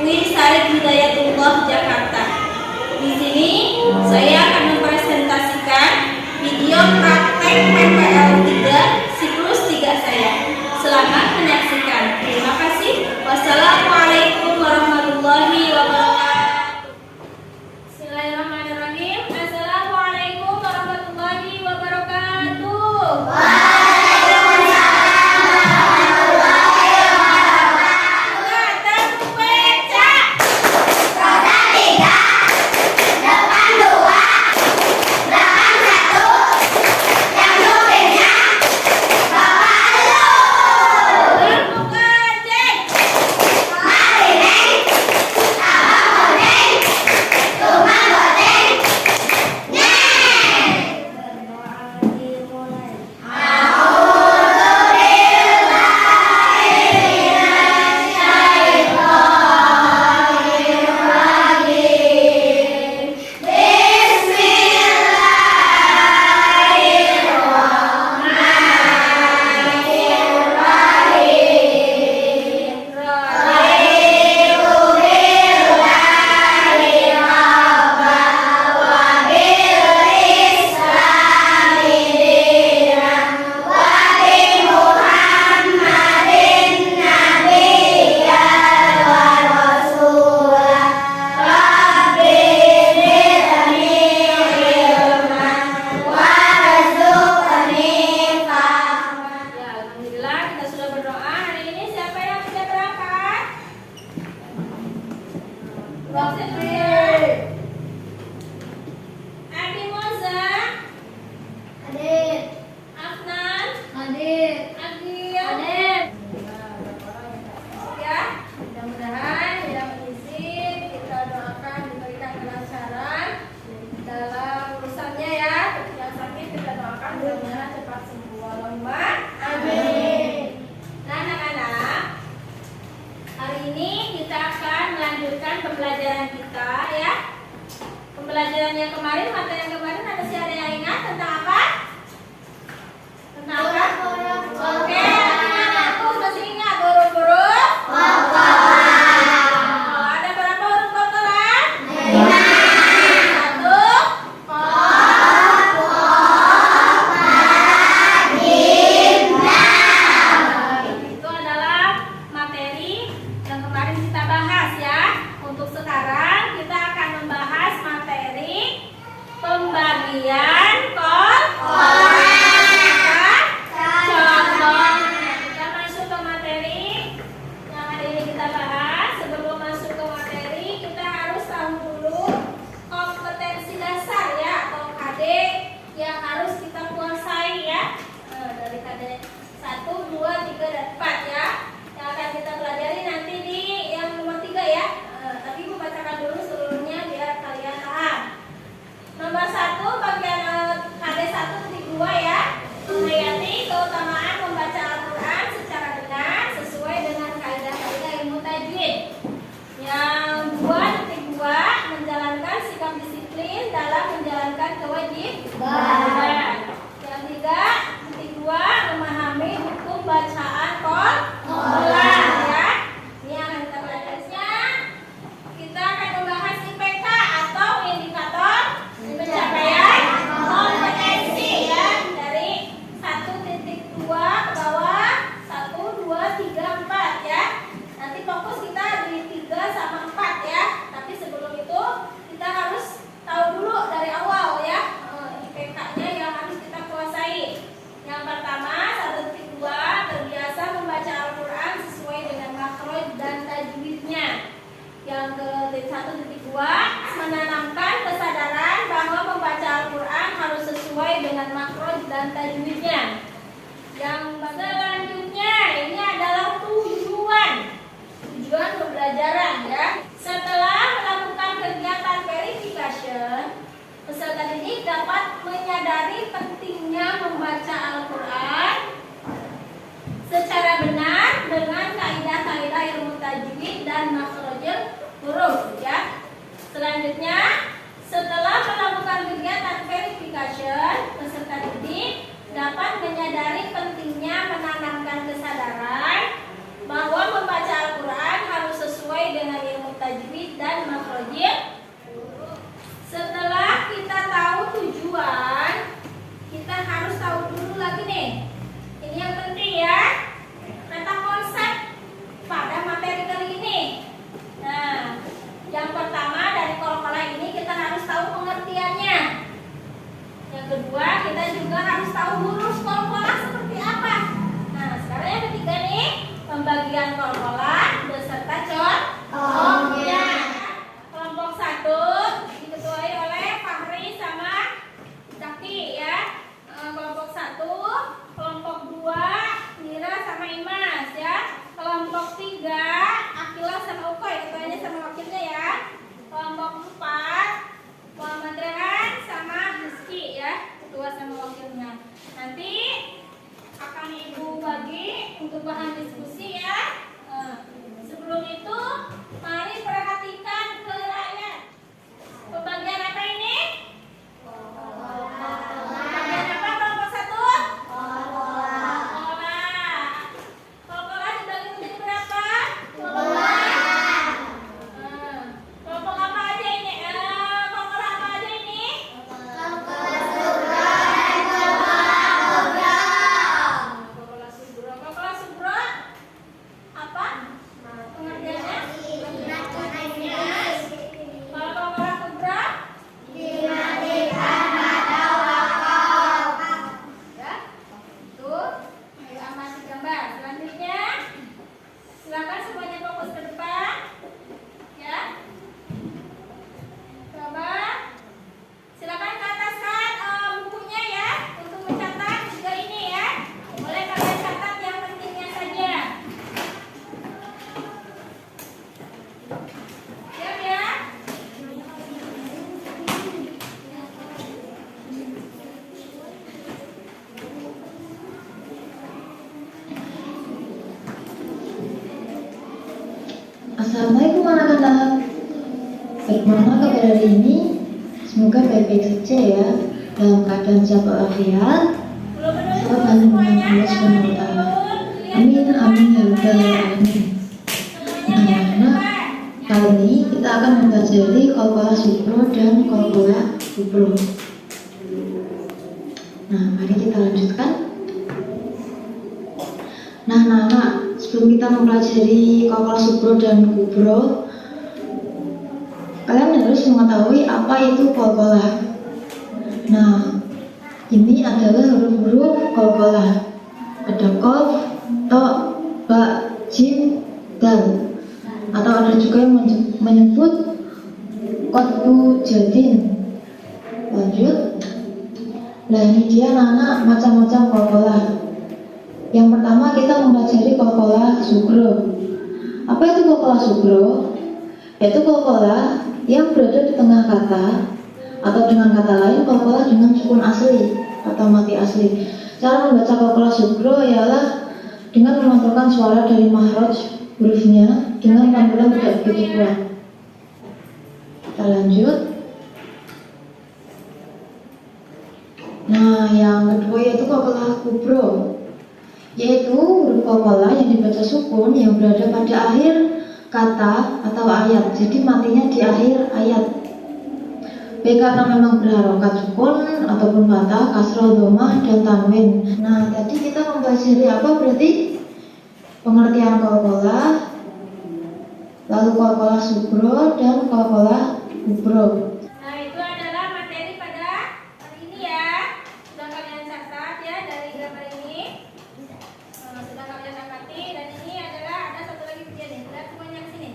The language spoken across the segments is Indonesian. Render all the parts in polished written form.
UI Syarif Hidayatullah Jakarta. Di sini saya akan mempresentasikan video praktek PPL 3 siklus 3 saya. Selamat menyaksikan. Terima kasih. Wassalamualaikum warahmatullahi wabarakatuh. Bismillahirrahmanirrahim. Assalamualaikum warahmatullahi wabarakatuh. Pembelajaran kita ya. Pembelajaran yang kemarin, materi yang kemarin ada yang ingat tentang apa? Tentang apa? Oke, aku masih ingat huruf-huruf. Ada berapa huruf kotoran? 1. Itu adalah materi yang kemarin kita bahas ya. Untuk sekarang kita akan membahas materi pembagian contoh. Kita masuk ke materi yang hari ini kita bahas. Sebelum masuk ke materi, kita harus tahu dulu kompetensi dasar ya, atau KD yang harus kita kuasai ya. Dari KD 1, 2, 3, dan 4 ya, yang akan kita pelajari nanti di yang nomor 3 ya. Tapi Ibu bacakan dulu seluruhnya biar kalian paham. Nomor 1, bagian KD 1.2 ya. Menghayati keutamaan membaca Al-Quran secara benar sesuai dengan kaidah-kaidah ilmu tajwid. Yang 2.2, menjalankan sikap disiplin dalam menjalankan kewajiban. Yang 3.2, memahami hukum bacaan Quran ya. Ini akan kita pelajari. Kita akan membahas IPK atau indikator pencapaian kompetensi ya, dari 1.2 ke bawah, 1, 2, 3, 4 ya. Nanti fokus kita di 3 sama 4 ya. Tapi sebelum itu kita harus tahu dulu dari awal ya, IPK-nya yang harus kita kuasai. Yang pertama, 1.2, terbiasa membaca Al-Quran sesuai dengan makhraj dan tajwidnya. Yang ke-1.2, menanamkan kesadaran bahwa membaca Al-Quran harus sesuai dengan makhraj dan tajwidnya. Yang selanjutnya, ini adalah tujuan pembelajaran ya. Setelah melakukan kegiatan verification, peserta didik dapat menyadari pentingnya membaca Al-Quran secara benar dengan kaidah-kaidah ilmu tajwid dan makhrajul huruf ya. Selanjutnya, setelah melakukan kegiatan verification, peserta didik dapat menyadari pentingnya menanamkan kesadaran bahwa membaca Al-Quran harus sesuai dengan ilmu tajwid Assalamualaikum anak-anak. Bagaimana kabar hari ini? Semoga baik-baik saja ya, dalam keadaan sehat walafiat. Salam hanya dengan Allah Subhanahu wa Ta'ala. Amin amin ya rabbal alamin. Anak-anak, kali ini kita akan mempelajari kalkula subro dan kalkula kubro. Nah, mari kita lanjutkan. Nah, anak-anak, sebelum kita mempelajari kalkula subro dan kubro, kalian harus mengetahui apa itu kalkula. Nah, ini adalah huruf-huruf kalkula. Ada qaf, ta, ba, jim, dal. Atau ada juga yang menyebut qatbu jadin. Lanjut. Nah, ini dia anak-anak macam-macam kalkula. Yang pertama kita mempelajari kalkula subro. Apa itu kalkula subro? Yaitu kalkula yang berada di tengah kata, atau dengan kata lain kalkula dengan sukun asli atau mati asli. Cara membaca kalkula subro ialah dengan memantulkan suara dari mahraj hurufnya dengan pantulan tidak begitu kuat. Kita lanjut. Nah, yang kedua yaitu kalkula kubro, yaitu huruf kalkula yang dibaca sukun yang berada pada akhir kata atau ayat, jadi matinya di akhir ayat. Baik karena memang berharokat sukun ataupun fathah, kasrah, dhammah, dan tanwin. Nah, tadi kita mempelajari apa berarti? Pengertian kalkula, lalu kalkula subro dan kalkula kubro. Nah, itu adalah materi pada hari ini ya. Sudah kalian catat ya dari gambar ini. Sudah kalian dapati, dan ini adalah ada satu lagi ujian nih. Lihat semuanya ke sini.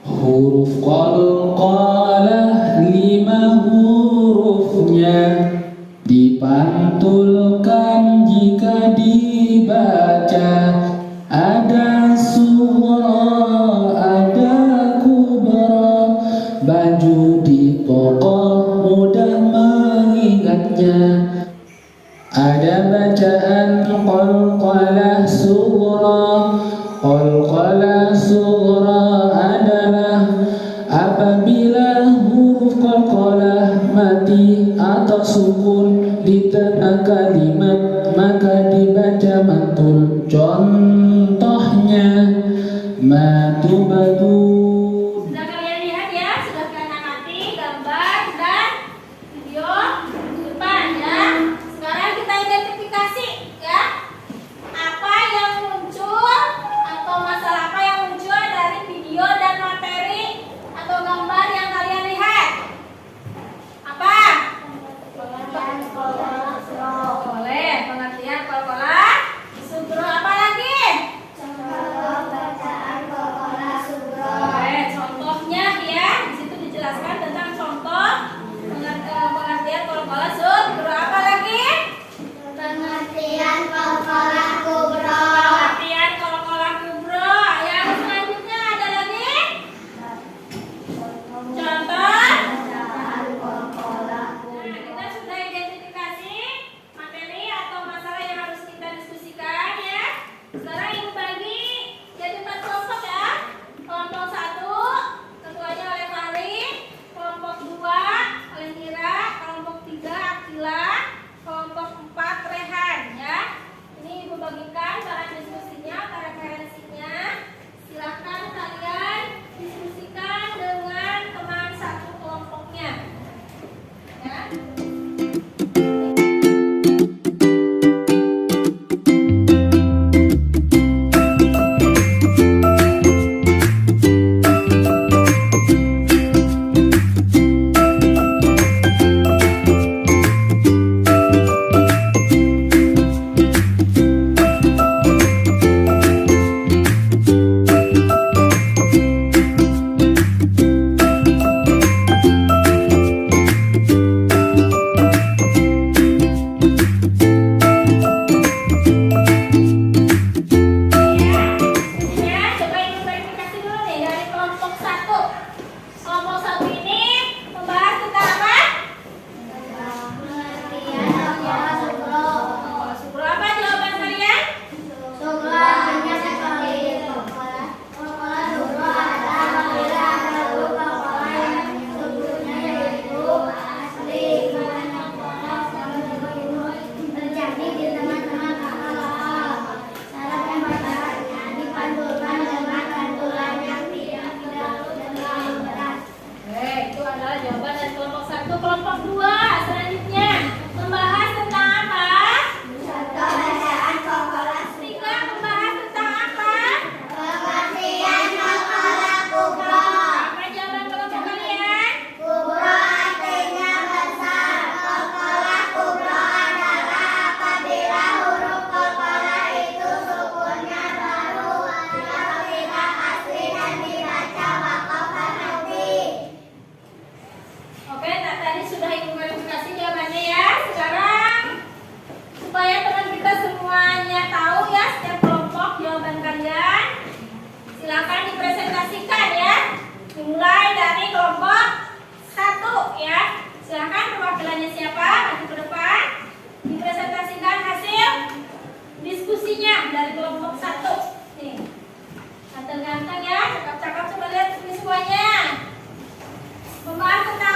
Huruf qalqalah 5 hurufnya dipantulkan jika dibaca. Ada sughra, ada kubra. Baju di toko mudah mengingatnya. Ada bacaan qalqalah sughra. Qalqalah sughra adalah apabila huruf qalqalah mati atau sukun di tengah kalimat, maka dibaca mantul. Contohnya matubadun. Sudah kalian lihat ya, sudah kalian amati gambar dan video depan ya. Sekarang kita identifikasi ya, apa yang muncul atau masalah apa yang muncul dari video dan materi atau gambar yang kalian lihat. Apa? Pengertian kalkula subro. Boleh, pengertian kalkula subro. Apa lagi? Contoh bacaan kalkula subro. dari kelompok 1 ya. Silahkan perwakilannya siapa? Maju ke depan. Dipresentasikan hasil diskusinya dari kelompok 1. Nih. Ganteng-ganteng ya, cakep-cakep, coba lihat ini semuanya. Membahas tentang